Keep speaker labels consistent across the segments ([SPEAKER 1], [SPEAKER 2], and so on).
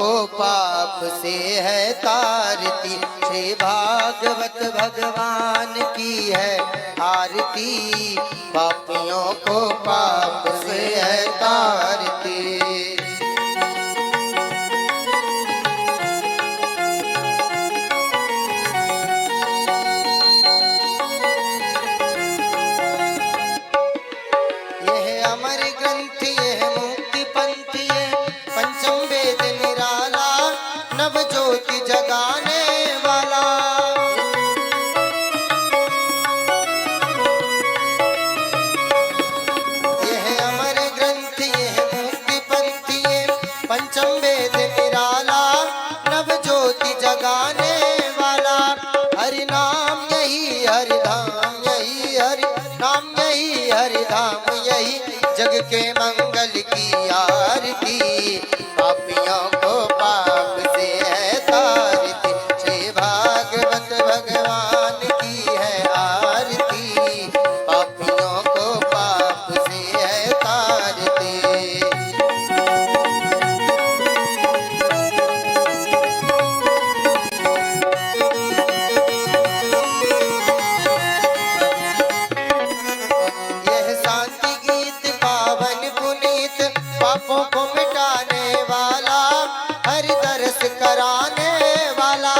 [SPEAKER 1] को पाप से है तारती, श्री भागवत भगवान की है आरती, पापियों को पाप से है तारती। जग के मंगल की आरती, पापियों को पाप से है तारती, श्री भागवत भगवान की है आरती, पापियों को पाप से है तारती। पापों को मिटाने वाला, हर दर्श कराने वाला,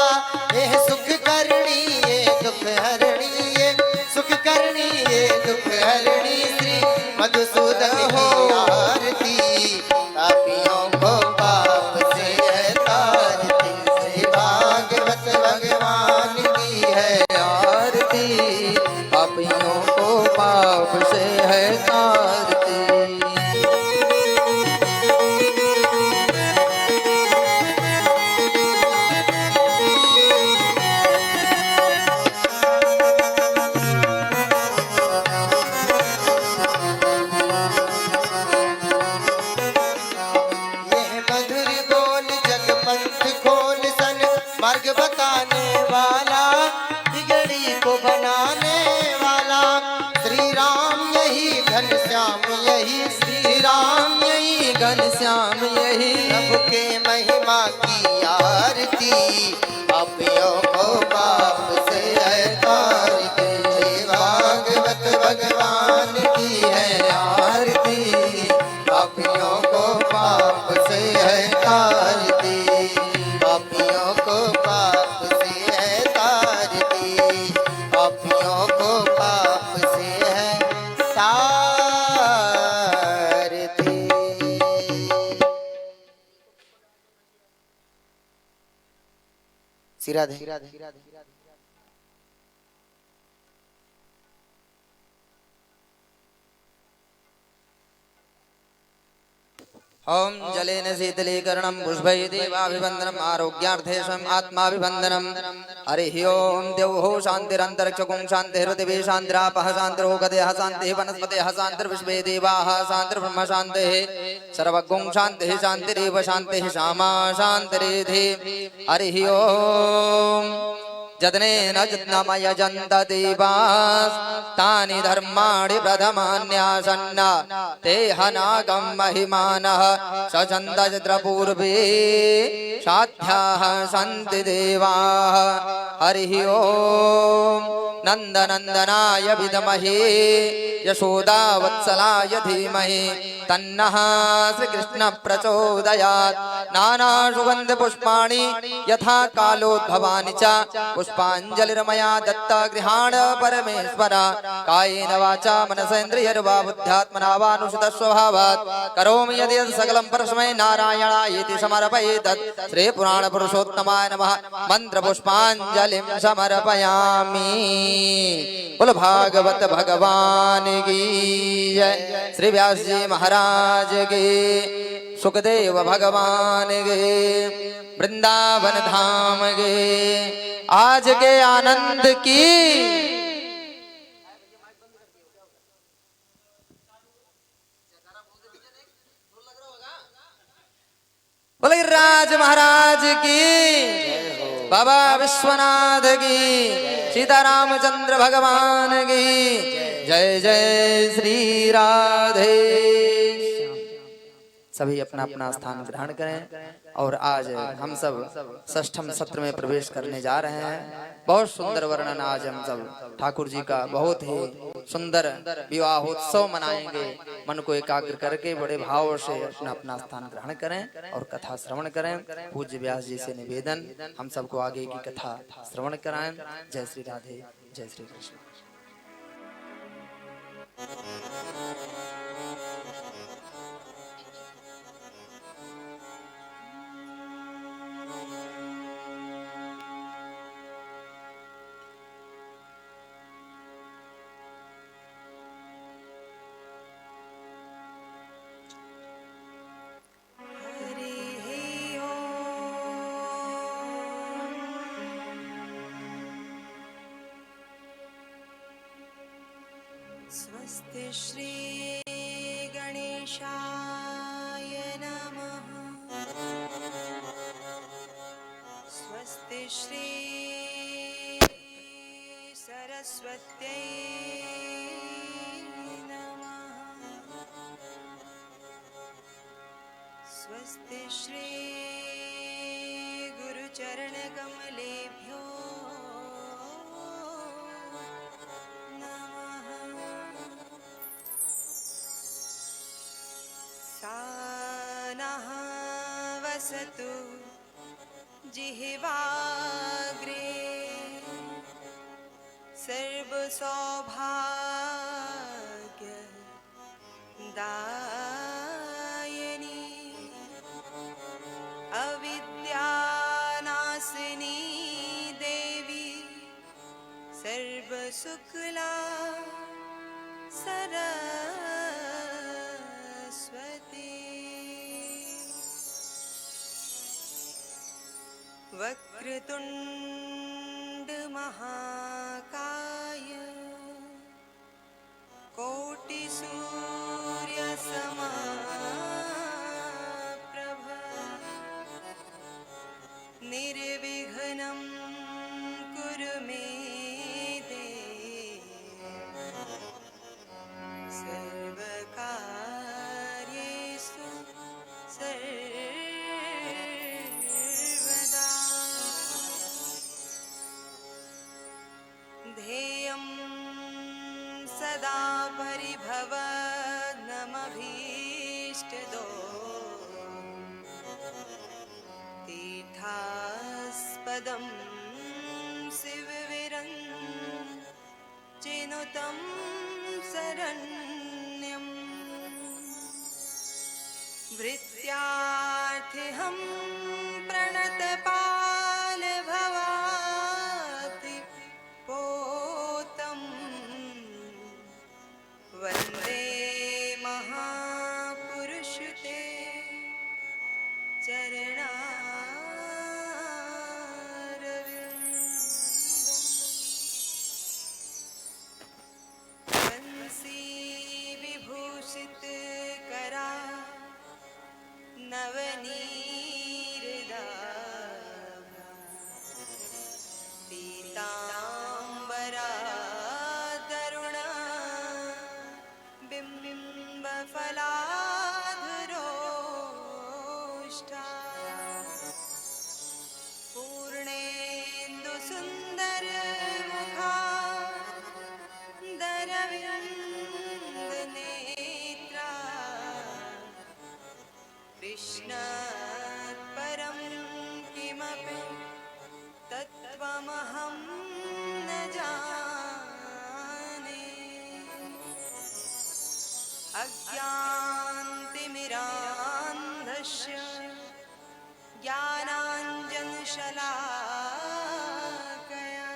[SPEAKER 1] ये सुख करनी ये दुख हरणी, ये सुख करनी ये दुख हरणी, श्री मधुसूदन हो आरती, पापियों को पाप से है तारती, श्री भागवत भगवान की है आरती, पापियों को पाप से है तारती। मार्ग बताने वाला, बिगड़ी को बनाने वाला, श्री राम यही घनश्याम यही, श्री राम यही घनश्याम यही, प्रभु के महिमा की आरती, पापियों को पाप से है तारती, श्री भागवत भगवान की है आरती, पापियों को पाप से है तारती, पापियों को पाप से है तारती, पापियों को पाप से है तारती। सिराधे ओम जलेन शीतलीकरणं पुष्पैः देवाभिवन्दनम् आरोग्यार्थेषम् आत्माभिवन्दनम्। हरिः ओम देवो शान्तिरन्तरिक्षगुं शान्तिर्हृदिवे शान्तिरापः शान्तिरोगदयः शान्तिः वनस्पतयः शान्तिर्विश्वे देवाः शान्तिर्ब्रह्म शान्तिः सर्वगुं शान्तिः शान्तिरेव शान्तिः श्यामा शान्तिरेधि। हरिः ओम जदनेन जन्त देवास् तानि धर्माणि प्रथमान्यासन्न ते हनागं महिमानः सचन्दपूर्वे साध्याः सन्ति देवाः। हरिः ओम नन्दनन्दनाय विद्महे यशोदावत्सलाय धीमहि तन्नः श्रीकृष्ण प्रचोदयात्। नानासुगन्धपुष्पाणि यथा कालोद्भवानि च पुष्पाञ्जलिर्मया दत्ता गृहाण परमेश्वर। कायेन वाचा मनसेन्द्रियर्वा बुद्ध्यात्मना वानुसृतस्वभावात् करोमि यदि सकलं परस्मै नारायणायेति समर्पयेत्। श्रीपुराणपुरुषोत्तमाय नमः। मन्त्रपुष्पाञ्जलिं समर्पयामि। बोलो भागवत भगवान की जय। श्री व्यास जी महाराज की, सुखदेव भगवान के, वृंदावन धाम के, आज के आनंद की। बोले राज महाराज की, बाबा विश्वनाथ की, सीतारामचंद्र भगवान की जय। जय श्री राधे।
[SPEAKER 2] सभी अपना अपना स्थान ग्रहण करें। और आज हम सब षष्ठम सत्र में प्रवेश करने जा रहे हैं। बहुत सुंदर वर्णन आज हम सब ठाकुर जी का बहुत ही सुंदर विवाहोत्सव मनाएंगे। मन को एकाग्र करके बड़े भाव से अपना अपना स्थान ग्रहण करें और कथा श्रवण करें। पूज्य व्यास जी से निवेदन, हम सबको आगे की कथा श्रवण कराएं। जय श्री राधे, जय श्री कृष्ण।
[SPEAKER 3] स्वस्ति श्री गणेशाय नमः। स्वस्ति श्री सरस्वत्यै नमः। स्वस्ति श्री गुरुचरणकमलेभ्यो नमः। सानः वसतु जिह्वाग्रे सर्वसौभाग्यदायिनी अविद्यानाशिनी देवी सर्वसुखला सरस्वती। वक्रतुंड महाकाय कोटिसूर्यसमप्रभ निर्विघ्नं कुरु मे देव सर्वकार्येषु सर्वदा। ध्येयं सदा परिभवग्नमभीष्टदो तीर्थास्पदं शिवविरञ्चिनुतं शरण्यं भृत्यार्थिहं प्रणतपालभवाति पोतं वन्दे महापुरुषते चरणारविन्दम्। वंशी विभूषित करा नवनीरदाभा पीताम्बरा तरुणा बिम्बिम्बफलाधरोष्ठा पूर्णेन्दुसुन्दरमुखा दरविन्दनेत्रा कृष्णात् परं किमपि तत्त्वमहं न जाने। अज्ञानतिमिरान्धस्य ज्ञानाञ्जनशलाकया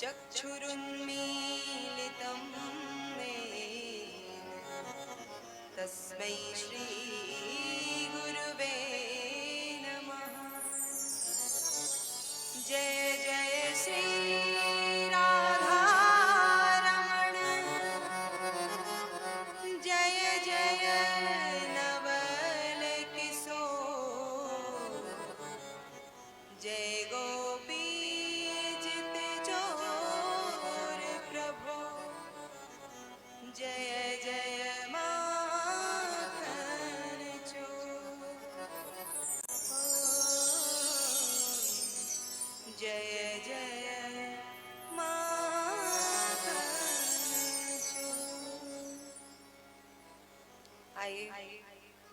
[SPEAKER 3] चक्षुरुन्मीलितं येन तस्मै श्रीगुरुवे नमः। जय जय श्री राधारमण जय जय नवल किशोर जय गोपीजित जोर प्रभु जय जय माखन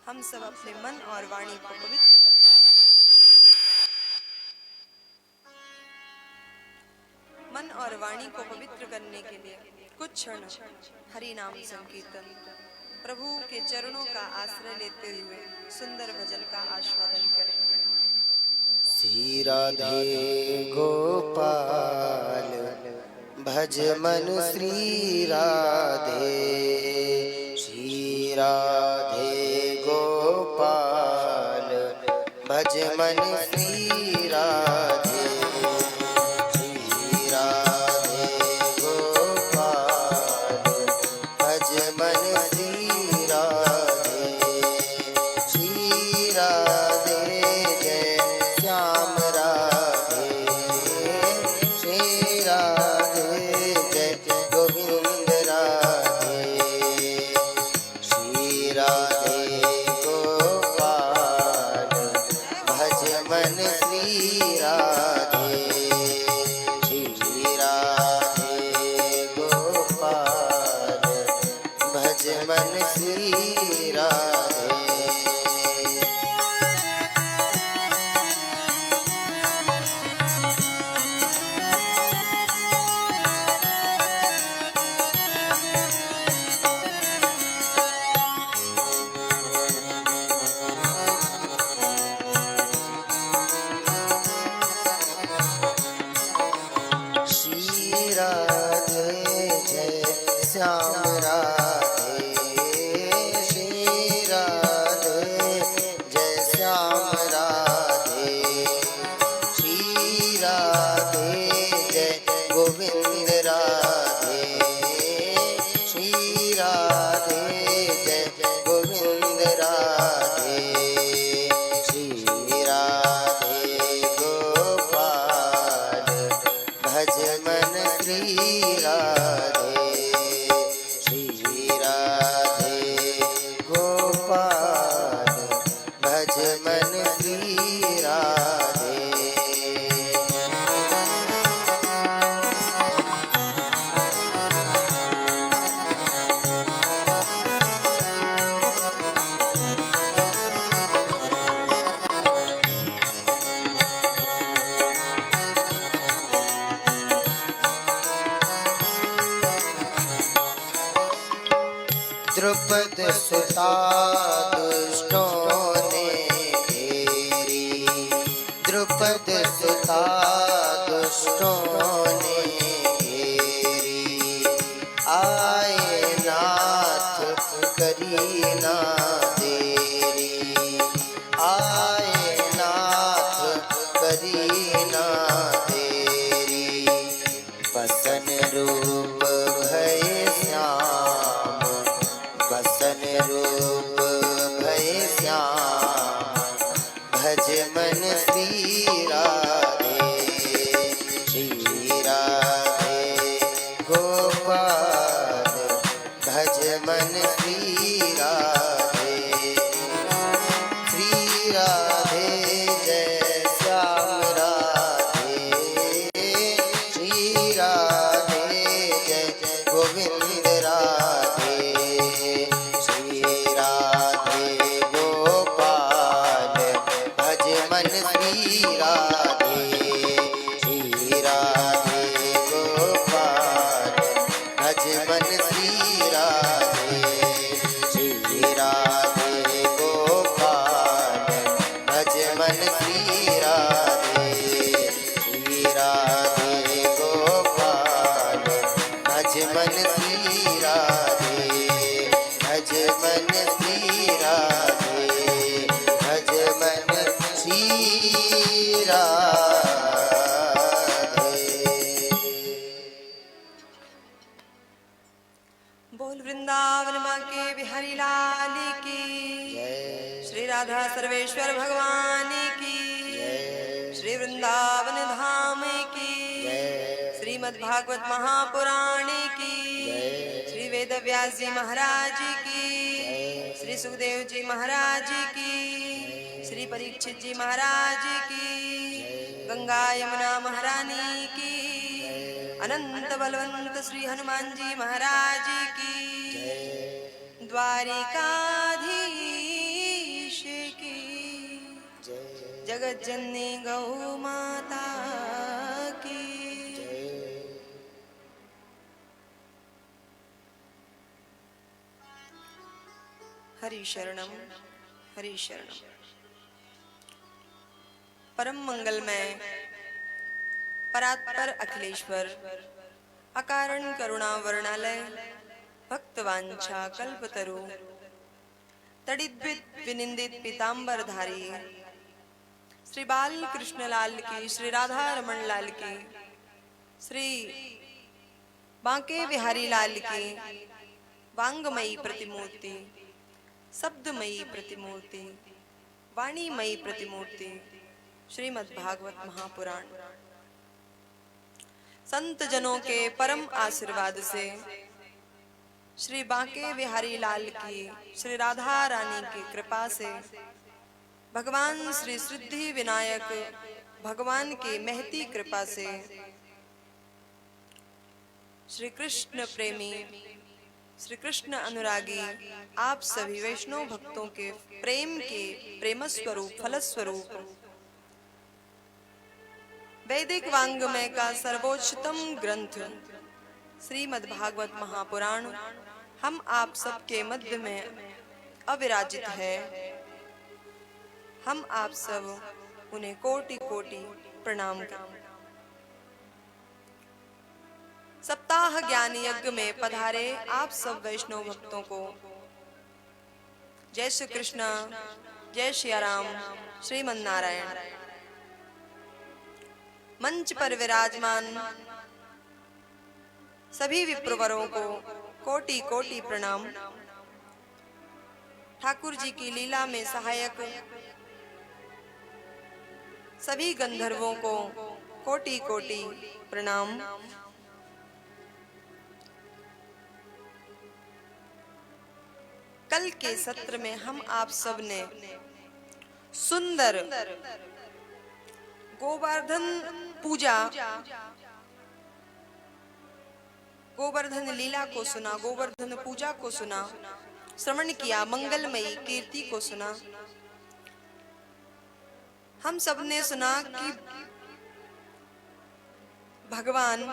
[SPEAKER 3] हम सब अपने मन और वाणी को पवित्र करने मन और वाणी को पवित्र करने के लिए कुछ क्षण हरि नाम संकीर्तन, प्रभु के चरणों का आश्रय लेते हुए सुंदर भजन का आस्वादन करें।
[SPEAKER 1] श्री राधे गोपाल भज मन श्री राधे, श्री राधे गोपाल भज मन श्री राधे, श्री राधे गोपाल भज मन श्री राधे, श्री राधे जय श्याम राधे, श्री राधे जय गोविंद राधे, श्री राधे गोपाल भज मन श्री राधे, श्री राधे गोपाल भज मन श्री राधे। श्री राधे जय श्याम राधे, श्री राधे जय श्याम राधे, श्री राधे जय गोविंद राधे, श्री राधे जय गोविंद राधे, श्री राधे गोपाल भज मन श्री राधे, श्री राधे गोपाल भज मन श्री राधे। द्रुपद सुता दुष्टों ने घेरी, द्रुपद सुता दुष्टों ने घेरी, आए नाथ करी ना देरी, आए नाथ करी ना देरी, बसन रूप भय श्याम, बसन रूप भय श्याम, भज मन श्री राधे, श्री राधे गोपाल भज मन श्री राधे, श्री राधे जय श्याम राधे, श्री राधे जय गोविंद राधे, श्री राधे गोपाल भज मन श्री राधे, श्री राधे गोपाल भज मन श्री राधे, श्री राधे गोपाल भज मन श्री राधे, श्री राधे गोपाल भज मन श्री राधे, भज मन श्री राधे, भज मन श्री राधे।
[SPEAKER 3] बोल वृंदावन माँ के बिहारी लाल की, श्री राधा सर्वेश्वर भगवान की, श्री वृंदावन धाम की, श्रीमद् भागवत महापुराण की, श्री वेद व्यास जी महाराज की, श्री सुखदेव जी महाराज की, श्री परीक्षित जी महाराज की, गंगा यमुना महारानी की, अनंत बलवंत श्री हनुमान जी महाराज की, द्वारिकाधीश जगत जननी गौ माता की। हरि शरणम हरि शरणम। परम मंगलमय परात्पर अखिलेश्वर अकारण करुणा वर्णालय भक्तवांछा कल्पतरु तड़िद्वित विनिंदित पीतांबर धारी श्री बाल कृष्णलाल की, श्री राधा रमन लाल की, श्री बांके बिहारी लाल की वांगमयी प्रतिमूर्ति, शब्दमयी प्रतिमूर्ति, वाणीमयी प्रतिमूर्ति श्रीमद् भागवत महापुराण संत जनों के परम आशीर्वाद से श्री बांके बिहारी लाल की, श्री राधा रानी की कृपा से भगवान श्री सिद्धि विनायक भगवान की महती कृपा से श्री कृष्ण प्रेमी, श्री कृष्ण अनुरागी आप सभी वैष्णव भक्तों के प्रेम के प्रेम स्वरूप फल स्वरूप वैदिक वांग्मय का सर्वोच्चतम ग्रंथ श्रीमद् भागवत महापुराण हम आप सबके मध्य में अविराजित है। हम आप सब उन्हें कोटि कोटि प्रणाम करते। सप्ताह ज्ञान यज्ञ में पधारे आप सब वैष्णव भक्तों को जय श्री कृष्ण, जय श्री राम, श्रीमन नारायण। मंच पर विराजमान सभी विप्रवरों को कोटि कोटि प्रणाम। ठाकुर जी की लीला में सहायक सभी गंधर्वों को कोटि कोटि प्रणाम। कल के सत्र में हम आप सब ने सुंदर गोवर्धन पूजा, गोवर्धन लीला को सुना, गोवर्धन पूजा को सुना, श्रवण किया, मंगलमयी कीर्ति को सुना। हम सब ने सुना कि भगवान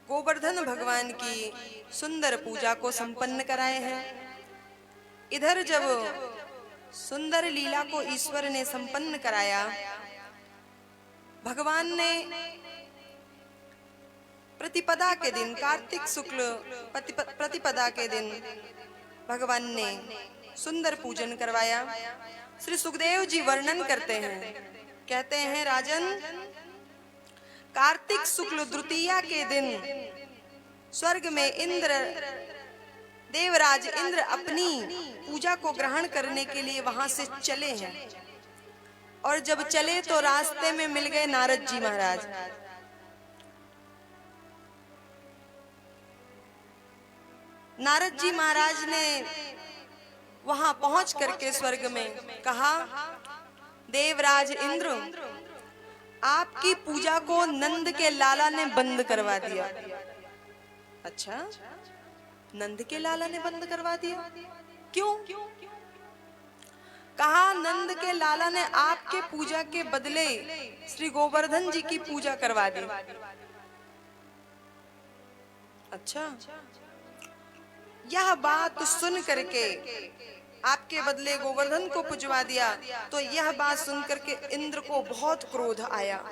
[SPEAKER 3] गोवर्धन भगवान की सुंदर पूजा को संपन्न कराए हैं। इधर जब सुंदर लीला को ईश्वर ने संपन्न कराया, भगवान ने प्रतिपदा के दिन, कार्तिक शुक्ल प्रतिपदा के दिन भगवान ने सुंदर पूजन करवाया। श्री सुखदेव जी वर्णन करते हैं, कहते हैं राजन, कार्तिक शुक्ल द्वितीया के दिन स्वर्ग में इंद्र, देवराज इंद्र अपनी पूजा को ग्रहण करने के लिए वहां से चले हैं। और जब चले तो रास्ते में मिल गए नारद जी महाराज। नारद जी महाराज ने वहां पहुंच करके स्वर्ग में कहा, देवराज इंद्र, आपकी पूजा को नंद के लाला ने बंद करवा दिया। अच्छा, नंद के लाला ने बंद करवा दिया, क्यों? कहा, नंद के लाला ने आपके पूजा के बदले श्री गोवर्धन जी की पूजा करवा दी। अच्छा, यह बात सुन करके आपके बदले गोवर्धन को पुजवा दिया, तो यह बात सुन करके इंद्र को बहुत क्रोध आया।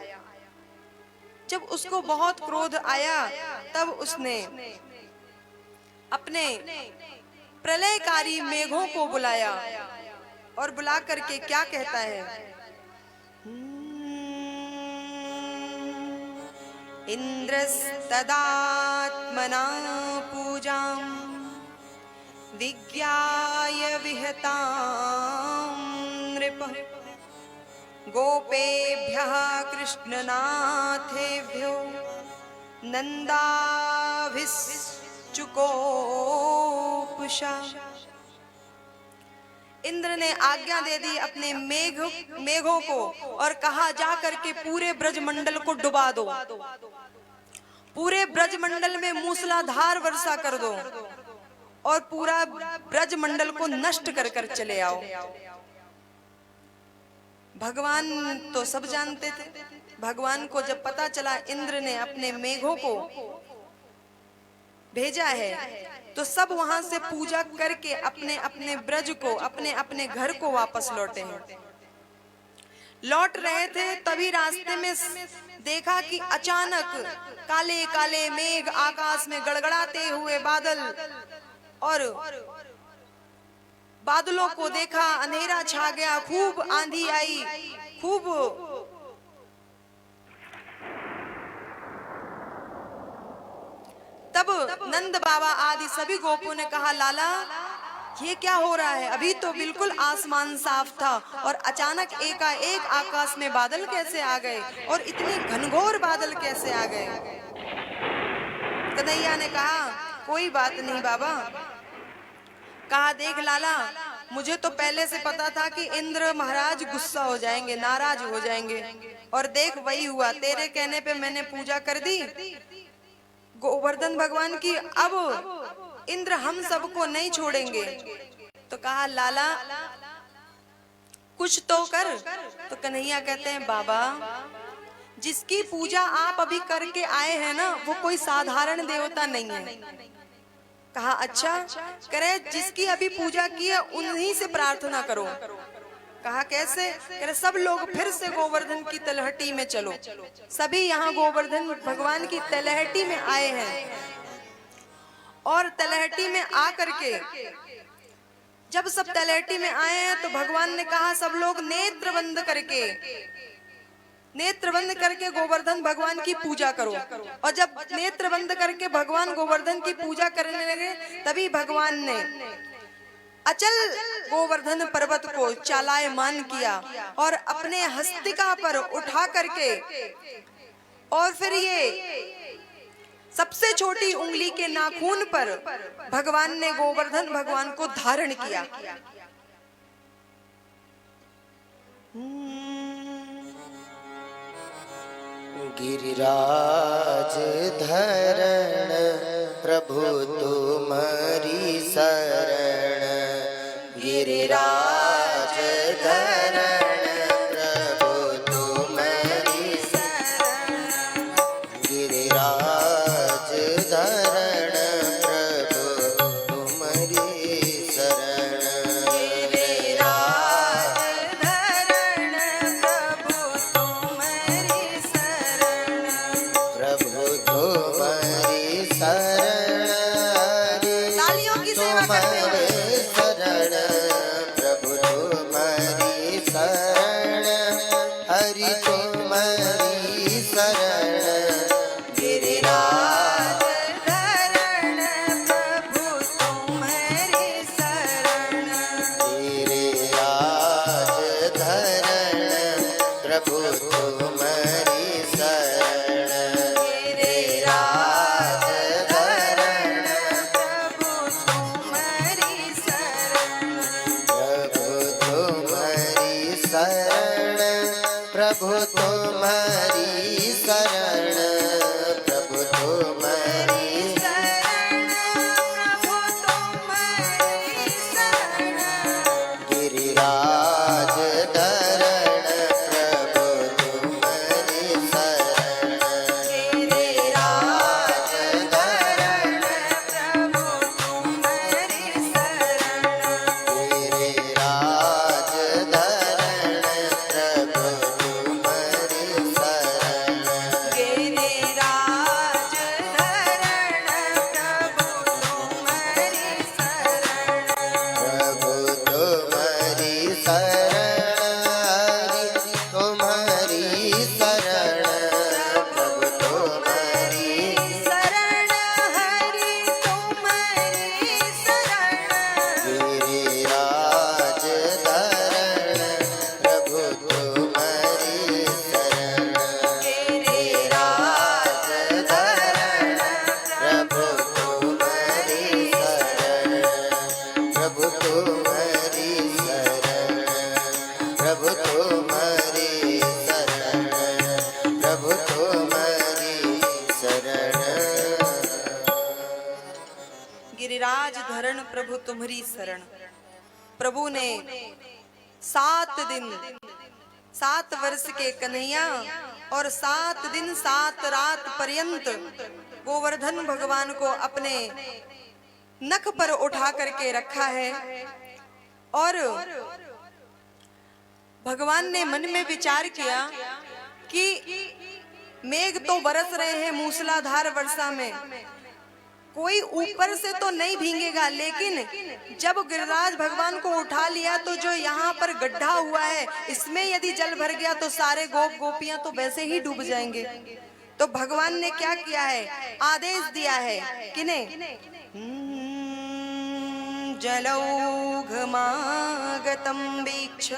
[SPEAKER 3] जब उसको बहुत क्रोध आया, तब उसने अपने प्रलयकारी मेघों को बुलाया और बुला करके क्या कहता है, इंद्रस्तदात्मना पूजां विज्ञाय विहतां नृपः गोपेभ्यः कृष्णनाथेभ्यो नंदाभिश्चुकोपुषा। इंद्र ने आज्ञा दे दी अपने मेघों को और कहा, जा करके पूरे ब्रजमंडल को डुबा दो, पूरे ब्रजमंडल में मूसलाधार वर्षा कर दो और पूरा ब्रजमंडल को नष्ट कर कर चले आओ। भगवान तो सब जानते थे। भगवान को जब पता चला इंद्र ने अपने मेघों को भेजा है, तो सब वहां से पूजा करके अपने अपने ब्रज को, अपने अपने घर को वापस लौटे हैं। लौट रहे थे, तभी रास्ते में देखा कि अचानक काले काले मेघ, आकाश में गड़गड़ाते हुए बादल, और बादलों को देखा, अंधेरा छा गया, खूब आंधी आई, खूब तब नंद बाबा आदि सभी गोपों ने कहा, लाला ये क्या हो रहा है? अभी तो बिल्कुल आसमान साफ था और अचानक एकाएक आकाश में बादल कैसे आ गए, और इतनी घनघोर बादल कैसे आ गए? कन्हैया ने कहा, कोई बात नहीं बाबा। कहा, देख लाला, मुझे तो पहले से पता था कि इंद्र महाराज गुस्सा हो जाएंगे, नाराज हो जाएंगे, और देख वही हुआ। तेरे कहने पे मैंने पूजा कर दी गोवर्धन भगवान की। अब इंद्र हम सबको नहीं छोड़ेंगे। तो कहा, लाला कुछ तो कर। तो कन्हैया कहते हैं, बाबा जिसकी पूजा आप अभी करके आए हैं ना, वो कोई साधारण देवता नहीं है। कहा, अच्छा करे, जिसकी अभी पूजा की है उन्हीं से प्रार्थना करो। कहा, कैसे? करे, सब लोग फिर से गोवर्धन की तलहटी में चलो। सभी यहाँ गोवर्धन भगवान की तलहटी में आए हैं, और तलहटी में आकर के जब सब तलहटी में आए हैं तो भगवान ने कहा, सब लोग नेत्र बंद करके गोवर्धन भगवान की पूजा करो। और जब नेत्र बंद करके भगवान गोवर्धन की पूजा करने लगे, तभी भगवान ने अचल गोवर्धन पर्वत को चालायमान किया और अपने हस्तिका पर उठा करके, और फिर ये सबसे छोटी उंगली के नाखून पर भगवान ने गोवर्धन भगवान को धारण किया।
[SPEAKER 1] गिरिराज धरण प्रभु तुम्हारी शरण, गिरिराज धरण प्रभु तुम्हारी शरण, गिरिराज धरण प्रभु तुम्हारी शरण,
[SPEAKER 3] गिरिराज धरण प्रभु तुम्हारी शरण,
[SPEAKER 1] प्रभु तुम्हारी शरण,
[SPEAKER 3] तालियों की सेवा करते हुए।
[SPEAKER 1] शरण प्रभु तुम्हारी शरण, हरि तुम्हारी शरण,
[SPEAKER 3] गिरिराज धरण प्रभु तुम्हारी शरण,
[SPEAKER 1] गिरिराज धरण प्रभु तुम्हारी शरण,
[SPEAKER 3] गिरिराज धरण प्रभु तुम्हारी शरण,
[SPEAKER 1] प्रभु तुम्हारी शरण, प्रभु तुम्हारी शरण, प्रभु तुम्हारी शरण, गिरिराज धरण प्रभु तुम्हारी शरण,
[SPEAKER 3] गिरिराज धरण प्रभु तुम्हारी शरण,
[SPEAKER 1] गिरिराज धरण प्रभु तुम्हारी शरण,
[SPEAKER 3] गिरिराज धरण प्रभु तुम्हारी शरण,
[SPEAKER 1] प्रभु तुम्हारी शरण, प्रभु तुम्हारी शरण,
[SPEAKER 3] हरि तुम्हारी शरण,
[SPEAKER 1] गिरिराज धरण प्रभु तुम्हारी शरण,
[SPEAKER 3] गिरिराज धरण
[SPEAKER 1] प्रभु तुम्हारी शरण, प्रभु तुम्हारी शरण, प्रभु तुम्हारी शरण, प्रभु तुम्हारी शरण,
[SPEAKER 3] गिरिराज धरण प्रभु तुम्हारी शरण। प्रभु ने 7 दिन 7 वर्ष के कन्हैया और 7 दिन 7 रात पर्यंत गोवर्धन भगवान को अपने नख पर उठा करके रखा है। और भगवान ने मन में विचार किया कि मेघ तो बरस रहे हैं मूसलाधार वर्षा में, कोई ऊपर से तो नहीं भीगेगा, लेकिन जब गिरिराज भगवान को उठा लिया तो जो यहाँ पर गड्ढा हुआ है इसमें यदि जल भर गया तो सारे गोप गोपियां तो वैसे ही डूब जाएंगे। तो भगवान ने क्या किया है, आदेश दिया है किने जलौघमागतं वीक्ष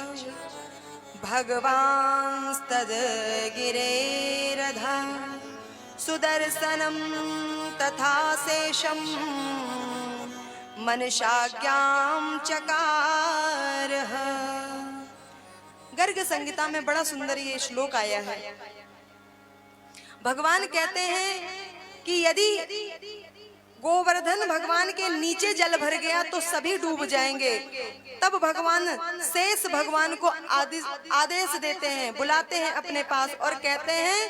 [SPEAKER 3] भगवांस्तद गिरेरधा सुदर्शनं तथा शेषं मनशाज्ञां चकारः। गर्ग संहिता में बड़ा सुंदर ये श्लोक आया है। भगवान कहते हैं कि यदि गोवर्धन भगवान के नीचे जल भर गया तो सभी डूब जाएंगे। तब भगवान शेष भगवान को आदेश देते हैं, बुलाते हैं अपने पास और कहते हैं,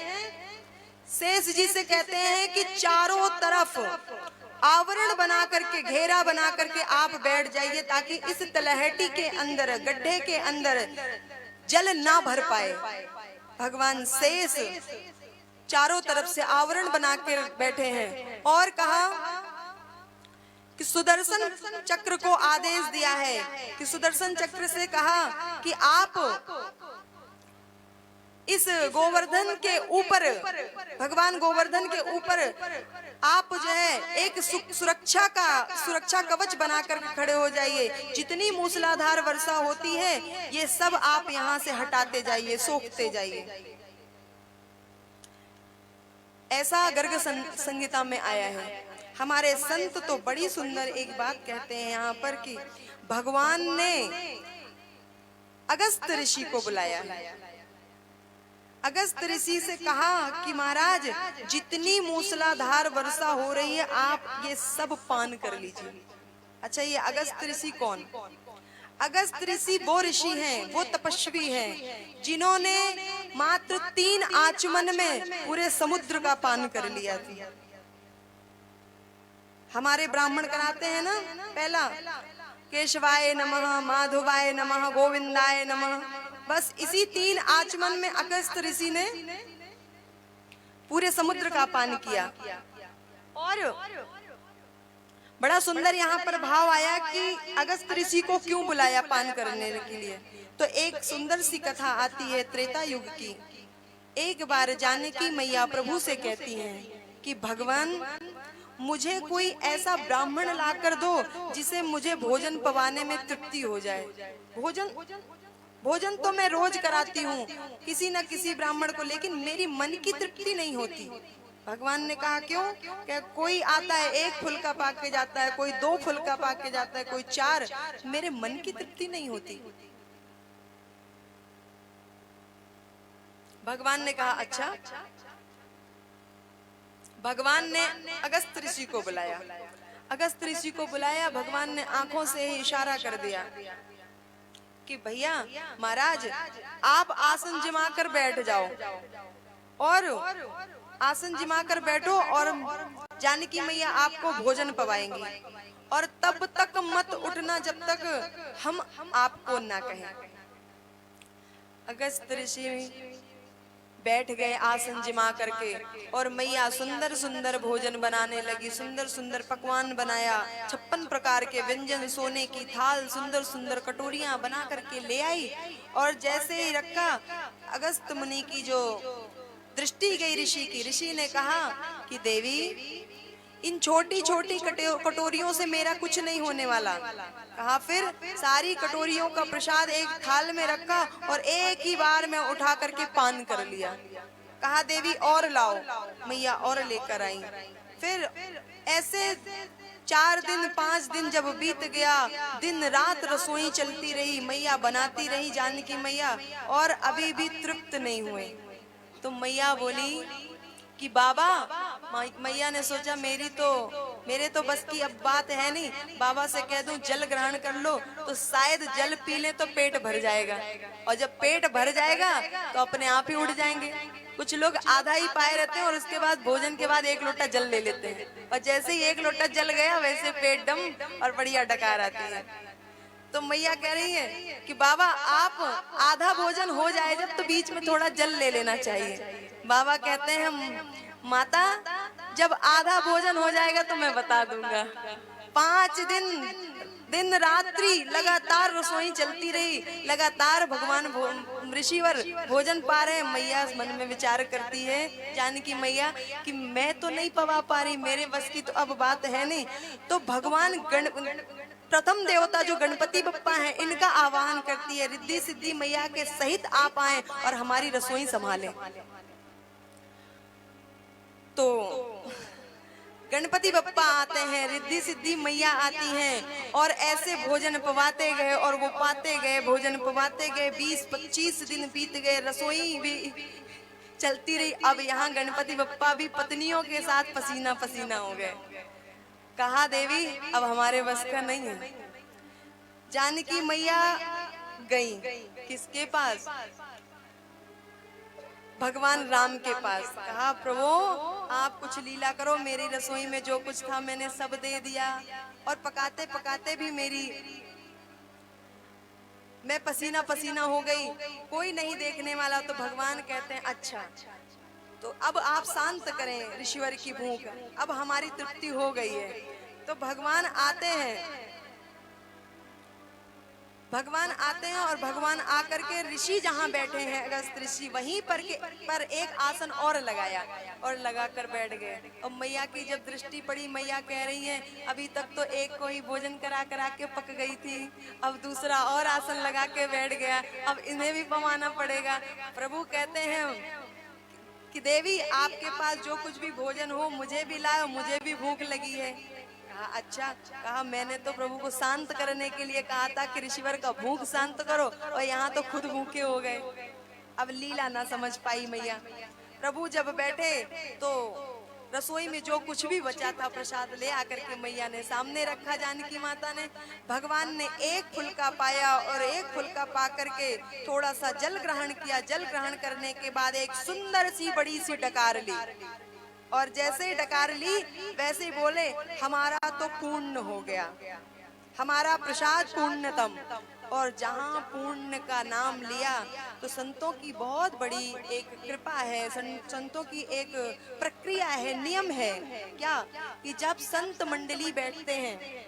[SPEAKER 3] शेष जी से कहते हैं कि चारों तरफ आवरण बना करके, घेरा बना करके आप बैठ जाइए ताकि इस तलहटी के अंदर, गड्ढे के अंदर जल ना भर पाए। भगवान शेष चारों तरफ से आवरण बना के बैठे हैं और कहा कि सुदर्शन चक्र को आदेश दिया है कि सुदर्शन चक्र से कहा कि आप इस गोवर्धन के ऊपर, भगवान गोवर्धन के ऊपर आप जो है एक सुरक्षा कवच बनाकर खड़े हो जाइए। जितनी मूसलाधार वर्षा होती है ये सब आप यहाँ से हटाते जाइए, सोखते जाइए। ऐसा गर्ग संहिता में आया है। हमारे संत तो बड़ी सुंदर एक बात कहते हैं यहाँ पर कि भगवान ने अगस्त ऋषि को बुलाया। अगस्त ऋषि से कहा कि महाराज जितनी मूसलाधार वर्षा हो रही है आप ये सब पान कर लीजिए। अच्छा, ये अगस्त ऋषि कौन? अगस्त ऋषि वो ऋषि हैं, वो तपस्वी हैं जिन्होंने मात्र 3 आचमन में पूरे समुद्र का पान कर लिया था। हमारे ब्राह्मण कराते हैं ना, पहला केशवाय नमः, माधवाय नमः, गोविंदाय नमः। बस इसी 3 आचमन में अगस्त ऋषि ने पूरे समुद्र का पान किया। और बड़ा सुंदर यहाँ पर भाव आया कि अगस्त ऋषि को क्यों बुलाया पान करने के लिए। तो एक सुंदर सी कथा आती है त्रेता युग की। एक बार जानकी मैया प्रभु से कहती हैं कि भगवान मुझे कोई ऐसा ब्राह्मण ला कर दो जिसे मुझे भोजन पवाने में तृप्ति हो जाए। भोजन तो मैं रोज कराती हूँ किसी न किसी ब्राह्मण को, लेकिन मेरी मन की तृप्ति नहीं होती। भगवान ने कहा क्यों? क्या कोई आता है 1 फुल्का पाक के जाता है, कोई 2 फुल्का पाक के जाता है, कोई 4, मेरे मन की तृप्ति नहीं होती। भगवान ने कहा अच्छा। भगवान ने अगस्त ऋषि को बुलाया। अगस्त ऋषि को बुलाया, भगवान ने आंखों से ही इशारा कर दिया कि भैया महाराज आप आसन जमा कर बैठ जाओ, और आसन जमा कर बैठो और जानकी मैया आपको भोजन पवाएंगी, और तब तक मत उठना जब तक हम आपको ना कहें। अगस्त ऋषि बैठ गए आसन जमा करके, और मैया सुंदर सुंदर भोजन बनाने लगी। सुंदर सुंदर पकवान बनाया, 56 प्रकार के व्यंजन, सोने की थाल, सुंदर सुंदर कटोरियां बना करके ले आई। और जैसे ही रखा, अगस्त मुनि की जो दृष्टि गई ऋषि की, ऋषि ने कहा कि देवी इन छोटी छोटी कटोरियों से मेरा कुछ नहीं होने वाला। कहा फिर सारी कटोरियों का प्रसाद एक थाल में रखा और एक ही बार में उठा करके पान कर लिया। कहा देवी और लाओ, मैया और लेकर आई। फिर ऐसे 4 दिन 5 दिन जब बीत गया, दिन रात रसोई चलती रही, मैया बनाती रही जानकी मैया, और अभी भी तृप्त नहीं हुए। तो मैया बोली कि बाबा, मैया ने सोचा मेरे तो बस की अब बात है नहीं, बाबा से कह दूं जल ग्रहण कर लो तो शायद जल पी ले तो पेट भर जाएगा, और जब पेट भर जाएगा तो अपने आप ही उठ जाएंगे। कुछ लोग आधा ही पाए रहते हैं और उसके बाद भोजन के बाद एक लोटा जल ले लेते हैं, और जैसे ही एक लोटा जल गया वैसे पेट डम और बढ़िया डकार आती है। तो मैया कह रही है कि बाबा आप आधा भोजन हो जाए जब तो बीच में थोड़ा जल ले लेना चाहिए। बाबा कहते हैं माता जब आधा भोजन हो जाएगा तो मैं बता दूंगा। 5 दिन रात्रि लगातार रसोई चलती रही, लगातार भगवान ऋषिवर भोजन पा रहे। मैया मन में विचार करती है जानकी मैया कि मैं तो नहीं पवा पा रही, मेरे बस की तो अब बात है नहीं। तो भगवान प्रथम देवता जो गणपति बप्पा हैं इनका आवाहन करती है, रिद्धि सिद्धि मैया के सहित आप आए और हमारी रसोई संभालें। तो गणपति बप्पा आते हैं, रिद्धि सिद्धि मैया आती हैं और ऐसे भोजन पवाते गए और वो पाते गए, भोजन पवाते गए। 20-25 दिन बीत गए, रसोई भी चलती रही। अब यहाँ गणपति बप्पा भी पत्नियों के साथ पसीना पसीना हो गए। कहा देवी अब हमारे बस का नहीं है। जानकी मैया गई किसके पास? भगवान राम के पास। कहा प्रभु आप कुछ लीला करो, मेरी रसोई में जो कुछ था मैंने सब दे दिया और पकाते पकाते भी मैं पसीना पसीना हो गई, कोई नहीं देखने वाला। तो भगवान कहते हैं अच्छा तो अब आप शांत करें ऋषिवर की भूख, अब हमारी तृप्ति हो गई है। तो भगवान आते हैं और भगवान आकर के ऋषि जहाँ बैठे हैं अगस्त ऋषि वहीं पर एक आसन और लगाया और लगाकर बैठ गए। और मैया की जब दृष्टि पड़ी, मैया कह रही हैं अभी तक तो एक को ही भोजन करा के पक गई थी, अब दूसरा और आसन लगा के बैठ गया, अब इन्हें भी पवाना पड़ेगा। प्रभु कहते हैं कि देवी आपके पास जो कुछ भी भोजन हो मुझे भी लाओ, मुझे भी भूख लगी है। कहा अच्छा। कहा मैंने तो प्रभु को शांत करने के लिए कहा था कि ऋषिवर का भूख शांत करो, और यहाँ तो खुद भूखे हो गए। अब लीला ना समझ पाई मैया। प्रभु जब बैठे तो रसोई में जो कुछ भी बचा था प्रसाद ले आकर के मैया ने सामने रखा। जानकी माता ने, भगवान ने एक फुल्का पाया और एक फुल्का पा करके थोड़ा सा जल ग्रहण किया। जल ग्रहण करने के बाद एक सुंदर सी बड़ी सी डकार ली, और जैसे ही डकार ली वैसे ही बोले हमारा तो पूर्ण हो गया, हमारा प्रसाद पूर्णतम। और जहाँ पुण्य का नाम लिया तो संतों की बहुत बड़ी एक कृपा है, संतों की एक प्रक्रिया है, नियम है क्या कि जब संत मंडली बैठते हैं,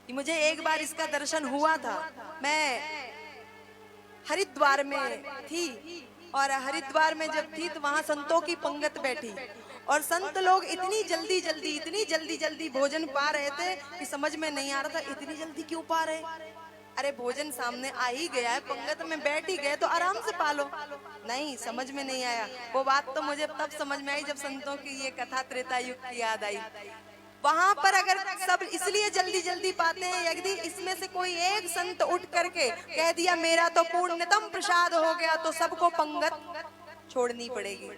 [SPEAKER 3] मुझे एक बार इसका दर्शन हुआ था। मैं हरिद्वार में थी और हरिद्वार में जब थी तो वहाँ संतों की पंगत बैठी और संत लोग इतनी जल्दी जल्दी भोजन पा रहे थे कि समझ में नहीं आ रहा था इतनी जल्दी क्यों पा रहे। अरे भोजन सामने आ ही गया है, पंगत में बैठ ही गए तो आराम से पालो। नहीं, समझ में नहीं आया। वो बात तो मुझे तब समझ में आई जब संतों की ये कथा त्रेता युग की याद आई। वहां पर अगर सब इसलिए जल्दी जल्दी पाते हैं, यदि इसमें से कोई एक संत उठ करके कह दिया मेरा तो पूर्णतम प्रसाद हो गया तो सबको पंगत छोड़नी पड़ेगी।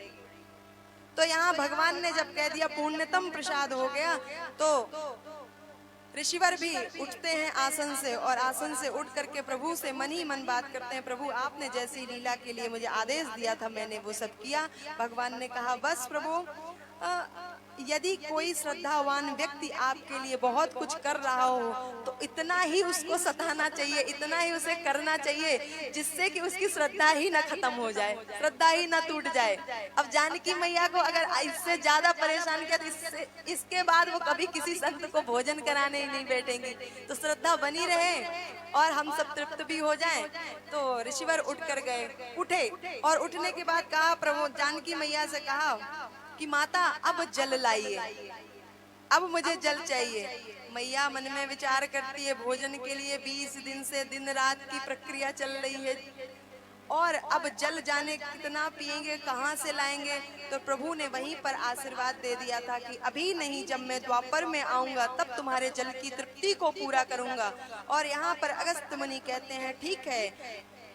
[SPEAKER 3] तो यहाँ भगवान ने जब कह दिया पूर्णतम प्रसाद हो गया तो ऋषिवर भी उठते हैं आसन से और आसन से उठ करके प्रभु से मन ही मन बात करते हैं। प्रभु आपने जैसी लीला के लिए मुझे आदेश दिया था मैंने वो सब किया। भगवान ने कहा बस प्रभु, यदि कोई श्रद्धावान व्यक्ति आपके लिए बहुत कुछ कर रहा हो तो इतना ही उसको सताना चाहिए, इतना ही उसे करना चाहिए जिससे कि उसकी श्रद्धा ही ना खत्म हो जाए, श्रद्धा ही ना टूट जाए। अब जानकी मैया को अगर इससे ज्यादा परेशान किया तो इसके बाद वो कभी किसी संत को भोजन कराने ही नहीं बैठेंगी। तो श्रद्धा बनी रहे और हम सब तृप्त भी हो जाएं। तो ऋषिवर उठ कर गए, उठे और उठने के बाद कहा प्रभु, जानकी मैया से कहा कि माता अब जल लाइए, अब मुझे जल चाहिए। मैया मन में विचार करती है भोजन के लिए 20 दिन से दिन रात की प्रक्रिया चल रही है और अब जल जाने कितना पिएंगे, कहाँ से लाएंगे। तो प्रभु ने वहीं पर आशीर्वाद दे दिया था कि अभी नहीं, जब मैं द्वापर में आऊंगा तब तुम्हारे जल की तृप्ति को पूरा करूंगा। और यहाँ पर अगस्त मुनि कहते हैं ठीक है,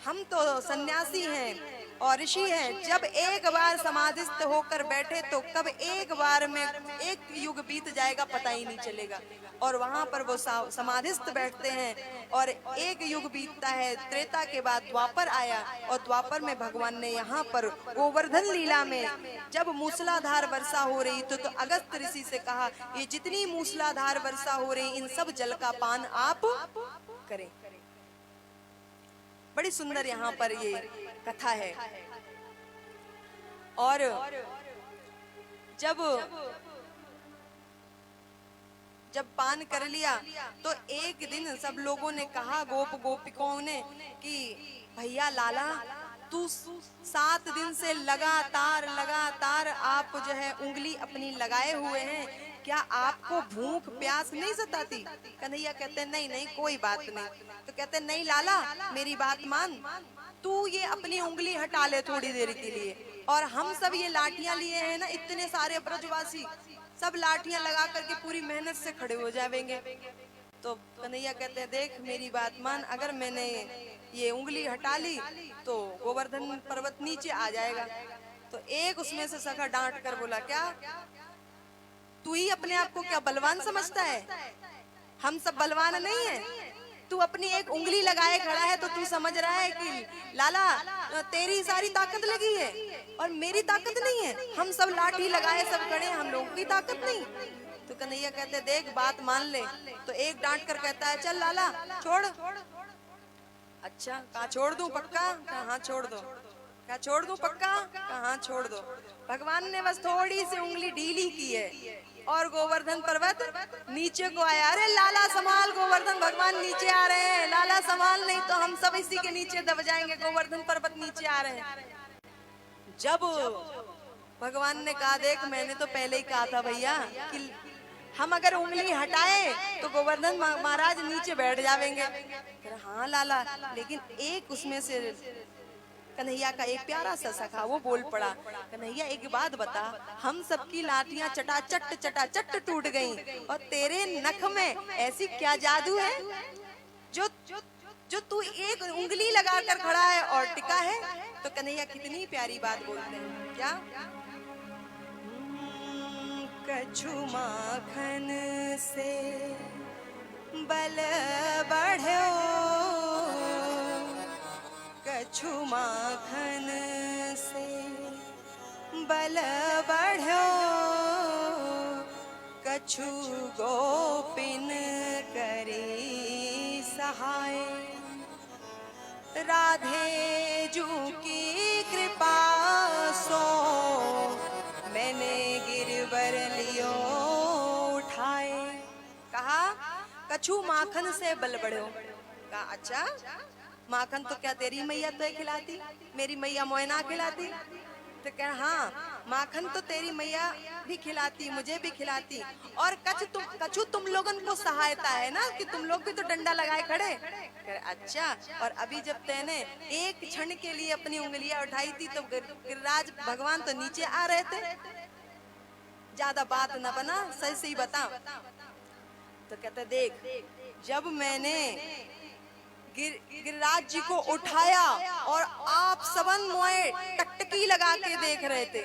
[SPEAKER 3] हम तो सन्यासी हैं और ऋषि हैं, जब एक बार समाधिस्थ होकर बैठे तो कब एक बार में एक युग बीत जाएगा पता ही नहीं चलेगा। और वहां पर वो समाधिस्थ बैठते हैं और एक युग बीतता है। त्रेता के बाद द्वापर आया और द्वापर में भगवान ने यहाँ पर गोवर्धन लीला में जब मूसलाधार वर्षा हो रही तो अगस्त ऋषि से कहा, ये जितनी मूसलाधार वर्षा हो रही इन सब जल का पान आप करें। बड़ी सुंदर यहाँ पर ये कथा है। और जब पान कर लिया तो एक दिन सब लोगों ने कहा, गोपिकाओं ने, कि भैया लाला तू 7 दिन से लगातार आप जो है उंगली अपनी लगाए हुए हैं, क्या आपको भूख प्यास नहीं सताती? कन्हैया कहते नहीं कोई बात नहीं। तो कहते नहीं लाला मेरी बात मान, तू ये अपनी उंगली हटा ले थोड़ी देर के लिए, और हम सब ये लाठियां लिए हैं ना, इतने सारे ब्रजवासी सब लाठियां लगा करके पूरी मेहनत से खड़े हो जाएंगे। तो कन्हैया कहते हैं देख मेरी बात मान, अगर मैंने ये उंगली हटा ली तो गोवर्धन पर्वत नीचे आ जाएगा। तो एक उसमें से सखा डांट कर बोला, क्या तू ही अपने आप को क्या बलवान समझता है? हम सब बलवान नहीं है। तू अपनी एक उंगली लगाए खड़ा है तो तू समझ रहा है कि लाला तेरी सारी ताकत लगी है और मेरी ताकत नहीं है। हम सब लाठी लगाए सब खड़े, हम लोगों की ताकत नहीं। तो कन्हैया कहते देख बात मान ले। तो एक डांट कर कहता है चल लाला छोड़। अच्छा कहाँ छोड़ दूं? पक्का? कहाँ छोड़ दो? क्या छोड़ दूं? पक्का? कहाँ छोड़ दो? भगवान ने बस थोड़ी सी उंगली ढीली की है और गोवर्धन पर्वत नीचे को आया। अरे लाला संभाल, गोवर्धन भगवान नीचे आ रहे हैं, लाला संभाल, नहीं तो हम सब इसी के नीचे दब जाएंगे, गोवर्धन पर्वत नीचे आ रहे हैं। जब भगवान ने कहा देख मैंने तो पहले ही कहा था भैया कि हम अगर उंगली हटाए तो गोवर्धन महाराज नीचे बैठ जाएंगे। हाँ लाला, लेकिन एक उसमें से कन्हैया का एक प्यारा सा सखा वो बोल पड़ा, कन्हैया एक बात बता, हम सबकी लाठियां चटाचट टूट गईं और तेरे नख में ऐसी क्या जादू है जो तू एक उंगली लगाकर खड़ा है और टिका है? तो कन्हैया कितनी प्यारी बात बोलते हैं, क्या कछु माखन से बल बढ़ो, कछु माखन से बल बढ़ो, कछु गोपिन करी सहाय, राधे जू की कृपा सो मैंने गिरवर लियो उठाए। कहा कछु माखन से बल बढ़ो। कहा अच्छा माखन तो क्या तेरी मैया तो खिलाती, मेरी मैया मोयना खिलाती? तो कह हाँ माखन तो तेरी मैया भी खिलाती, मुझे भी खिलाती, और कछु तुम लोगन को सहायता है ना कि तुम लोग भी तो डंडा लगाए खड़े। अच्छा, और अभी जब तैने एक क्षण के लिए अपनी उंगलियां उठाई थी तो गिरिराज भगवान तो नीचे आ रहे थे। ज्यादा बात न बना, सही सही बता। तो कहते देख जब मैंने गिरिराज जी को उठाया और आप सबन मोए टकटकी लगा के देख रहे थे,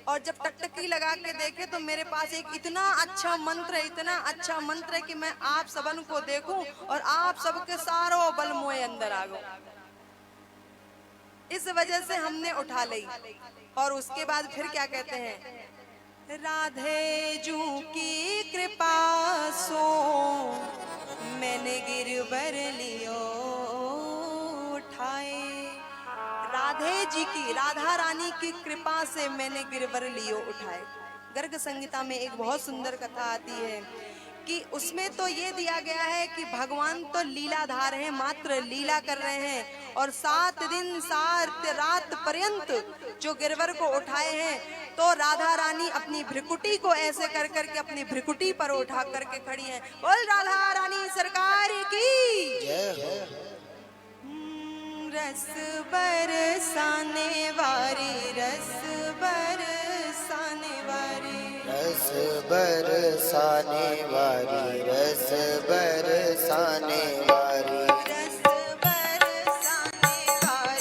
[SPEAKER 3] और जब टकटकी लगा के देखे तो मेरे पास एक इतना अच्छा मंत्र है कि मैं आप सबन को देखूं और आप सबके सारो बल मोए अंदर आ गो। इस वजह से हमने उठा ली। और उसके बाद फिर क्या कहते हैं, राधे जू की कृपा सो मैंने गिरवर लियो उठाए। राधे जी की, राधा रानी की कृपा से मैंने गिरवर लियो उठाए। गर्ग संहिता में एक बहुत सुंदर कथा आती है कि उसमें तो ये दिया गया है कि भगवान तो लीलाधार हैं, मात्र लीला कर रहे हैं, और 7 दिन 7 रात पर्यंत जो गिरवर को उठाए हैं तो राधा रानी अपनी भ्रिकुटी को ऐसे कर करके अपनी भ्रिकुटी पर उठा करके खड़ी है। बोल राधा रानी सरकार की जय हो। रस बरसाने वारी, रस बरसाने वारी,
[SPEAKER 1] रस बरसाने वारी, रस बरसाने वारी,
[SPEAKER 3] रस बरसाने वारी,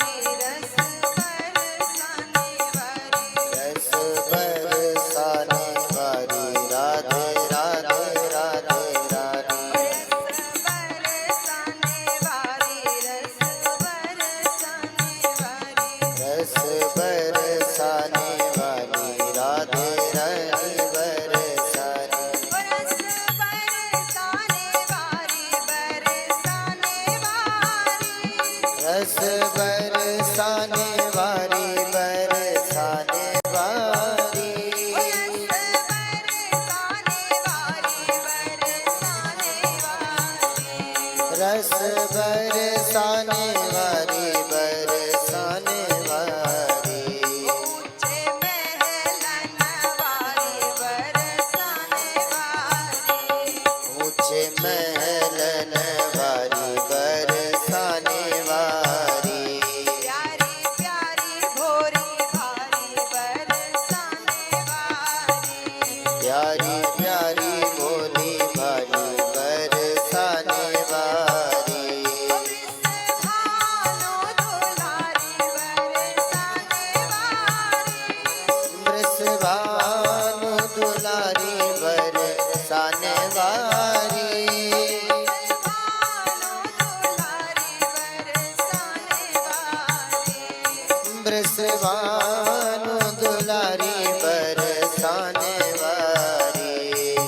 [SPEAKER 1] ब्रसवानु दुलारी बरसाने वारी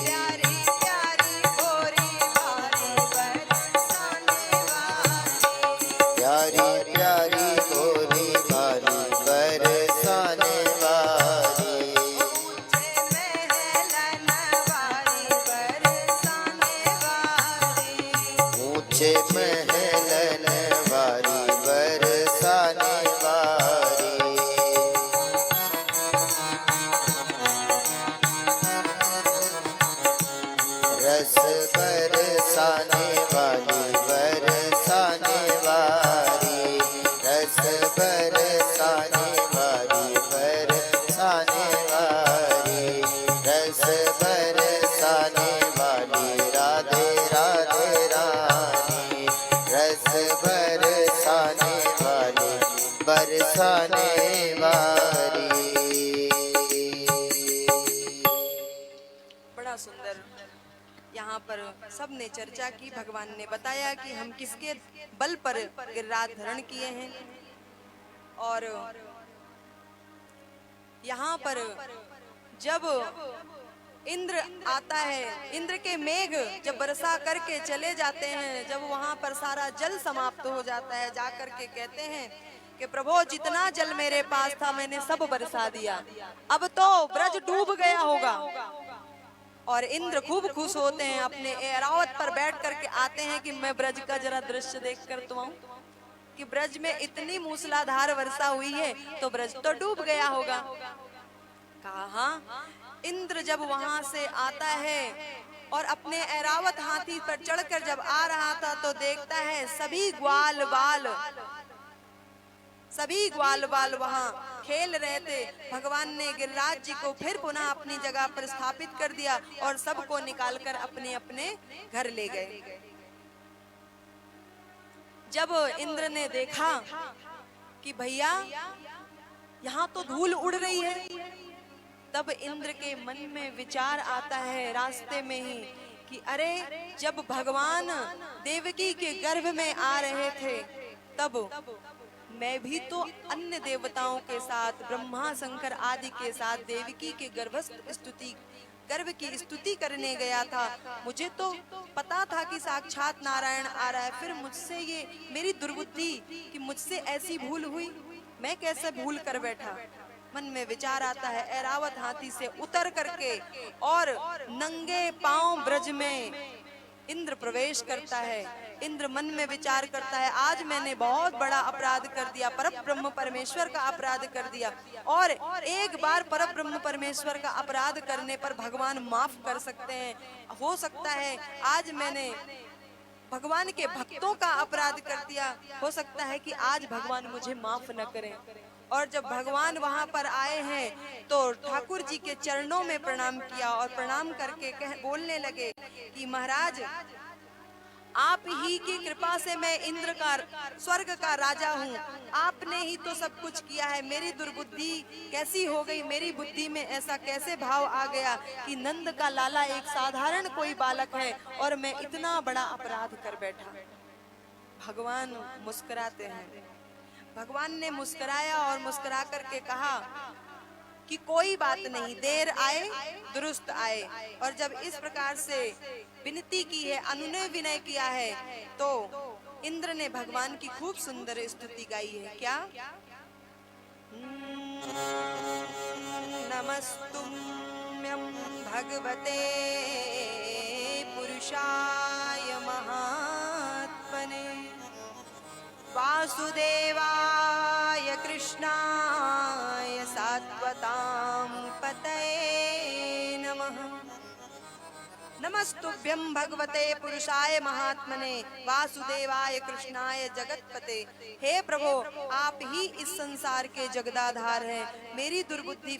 [SPEAKER 3] प्यारी प्यारी गोरी वाली बरसाने वाली
[SPEAKER 1] प्यारी प्यारी गोरी वाली बरसाने वारी
[SPEAKER 3] ऊंचे महलन वाली बरसाने वाली
[SPEAKER 1] ऊंचे महलन वारी बरसाने वारी रस बरसाने वाली बरसाने वारी रस बरसाने वाली बरसाने वारी रस बरसाने वाली राधे राधे रानी रस बरसाने वाली बरसाने वारी।
[SPEAKER 3] बड़ा सुंदर यहाँ पर सबने चर्चा की। भगवान ने बताया कि हम किसके बल पर गिरिराज धारण किए हैं। और यहाँ पर जब इंद्र आता है, इंद्र के मेघ जब वर्षा करके चले जाते हैं, जब वहाँ पर सारा जल समाप्त हो जाता है, जाकर के कहते हैं कि प्रभु जितना जल मेरे पास था मैंने सब बरसा दिया, अब तो ब्रज डूब गया होगा। और इंद्र खूब खुश होते हैं, अपने ऐरावत पर बैठ करके आते हैं कि मैं ब्रज का जरा दृश्य देख कर तो आऊं कि ब्रज में इतनी मूसलाधार वर्षा हुई है तो ब्रज तो डूब गया होगा। कहा इंद्र जब वहां से आता है और अपने ऐरावत हाथी पर चढ़कर जब आ रहा था तो देखता है सभी ग्वाल बाल वहां खेल रहे थे। भगवान ने गिरिराज जी को फिर पुनः अपनी जगह पर स्थापित कर दिया और सबको निकालकर अपने अपने घर ले गए। जब इंद्र ने देखा कि भैया यहाँ तो धूल उड़ रही है, तब इंद्र के मन में विचार आता है रास्ते में ही कि अरे जब भगवान देवकी के गर्भ में आ रहे थे तब मैं भी तो अन्य देवताओं के साथ ब्रह्मा शंकर आदि के साथ देवकी के गर्भ की स्तुति करने गया था। मुझे तो पता था कि साक्षात नारायण आ रहा है, फिर मुझसे ये मेरी दुर्बुद्धि कि मुझसे ऐसी भूल हुई, मैं कैसे भूल कर बैठा। मन में विचार आता है, ऐरावत हाथी से उतर करके और नंगे पांव ब्रज में इंद्र प्रवेश करता है। इंद्र मन में विचार करता है आज मैंने बहुत बड़ा अपराध कर दिया, परब्रह्म परमेश्वर का अपराध कर दिया। और एक बार परब्रह्म परमेश्वर का अपराध करने पर भगवान माफ कर सकते हैं। हो सकता है आज मैंने भगवान के भक्तों का अपराध कर दिया, हो सकता है कि आज भगवान मुझे माफ न करें। और जब भगवान वहां पर आए हैं तो ठाकुर जी के चरणों में प्रणाम किया और प्रणाम करके बोलने लगे कि महाराज आप ही की कृपा से मैं इंद्र का स्वर्ग का राजा हूँ, आपने ही तो सब कुछ किया है। मेरी दुर्बुद्धि कैसी हो गई, मेरी बुद्धि में ऐसा कैसे भाव आ गया कि नंद का लाला एक साधारण कोई बालक है और मैं इतना बड़ा अपराध कर बैठा। भगवान मुस्कुराते हैं। भगवान ने मुस्कुराया और मुस्कुरा करके कहा कि कोई बात नहीं, देर आए दुरुस्त आए। और जब इस प्रकार से विनती की है, अनुनय विनय किया है, तो इंद्र ने भगवान की खूब सुंदर स्तुति गाई है। क्या? नमस्तुम्यं भगवते पुरुषाय महात्मने वासुदेवाय कृष्णाय सात्वतां पतये नमः। नमस्तुभ्यं भगवते पुरुषाय महात्मने वासुदेवाय कृष्णाय जगतपते। हे प्रभु आप ही इस संसार के जगदाधार हैं। मेरी दुर्बुद्धि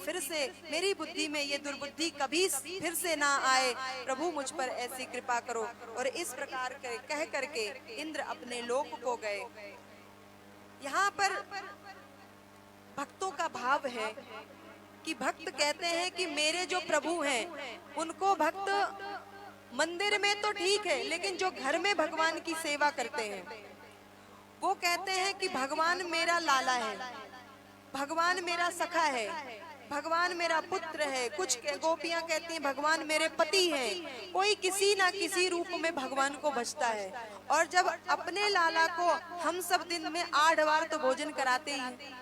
[SPEAKER 3] मेरी बुद्धि में ये दुर्बुद्धि कभी फिर से ना आए। प्रभु मुझ पर ऐसी कृपा करो। और इस प्रकार कह करके इंद्र अपने लोक को गए। यहाँ पर भक्तों का भाव है कि भक्त कहते हैं कि मेरे जो प्रभु हैं उनको भक्त मंदिर में तो ठीक है, लेकिन जो घर में भगवान की सेवा करते हैं वो कहते हैं कि भगवान मेरा लाला है। भगवान मेरा सखा है, भगवान मेरा पुत्र है, कुछ गोपियां कहती हैं भगवान मेरे पति हैं। कोई किसी ना किसी रूप में भगवान को भजता है। और जब अपने लाला को हम सब दिन में 8 बार तो भोजन कराते ही हैं।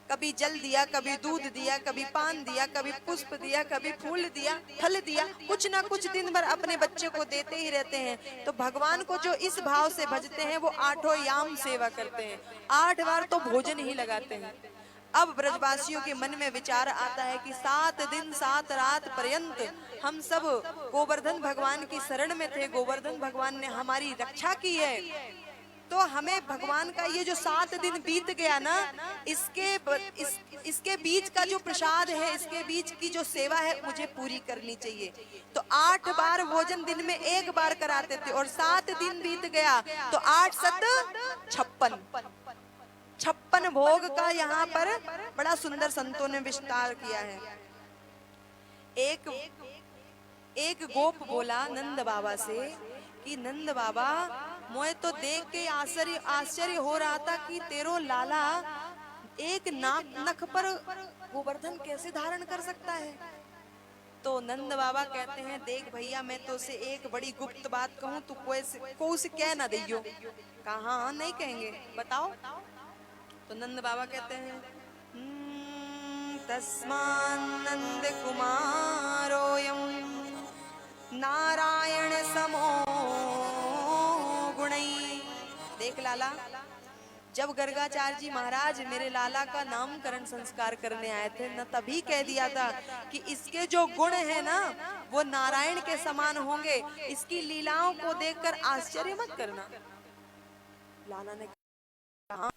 [SPEAKER 3] कभी जल दिया, कभी दूध दिया, कभी पान दिया, कभी पुष्प दिया, कभी फूल दिया, फल दिया, कुछ ना कुछ दिन भर अपने बच्चे को देते ही रहते हैं। तो भगवान को जो इस भाव से भजते हैं वो 8 याम सेवा करते हैं, 8 बार तो भोजन ही लगाते हैं। अब ब्रजवासियों के मन में विचार आता है कि 7 दिन 7 रात पर्यंत हम सब गोवर्धन भगवान की शरण में थे, गोवर्धन भगवान ने हमारी रक्षा की है, तो हमें भगवान का ये जो 7 दिन बीत गया ना, इसके बीच का जो प्रसाद है, इसके बीच की जो सेवा है मुझे पूरी करनी चाहिए। तो 8 बार भोजन दिन में 1 बार कराते थे और 7 दिन बीत गया तो 8 7 56 भोग का यहाँ पर बड़ा सुंदर संतों ने विस्तार किया है। एक गोप बोला नंद बाबा से कि नंद बाबा, मोए तो देख के आश्चर्य हो रहा था कि तेरो लाला एक नख पर गोवर्धन कैसे धारण कर सकता है। तो नंद बाबा कहते हैं, देख भैया, मैं तो उसे एक बड़ी गुप्त बात कहूँ, तू को उसे कह ना दियो। कहा हाँ नहीं कहेंगे, बताओ। तो नंद बाबा कहते हैं, तस्मान्नंद कुमारोऽयं नारायण समो गुणै। देख लाला, जब गर्गाचार्य जी महाराज मेरे लाला का नामकरण संस्कार करने आए थे न, तभी कह दिया था कि इसके जो गुण है ना वो नारायण के समान होंगे, इसकी लीलाओं को देखकर आश्चर्य मत करना। लाला ने कहा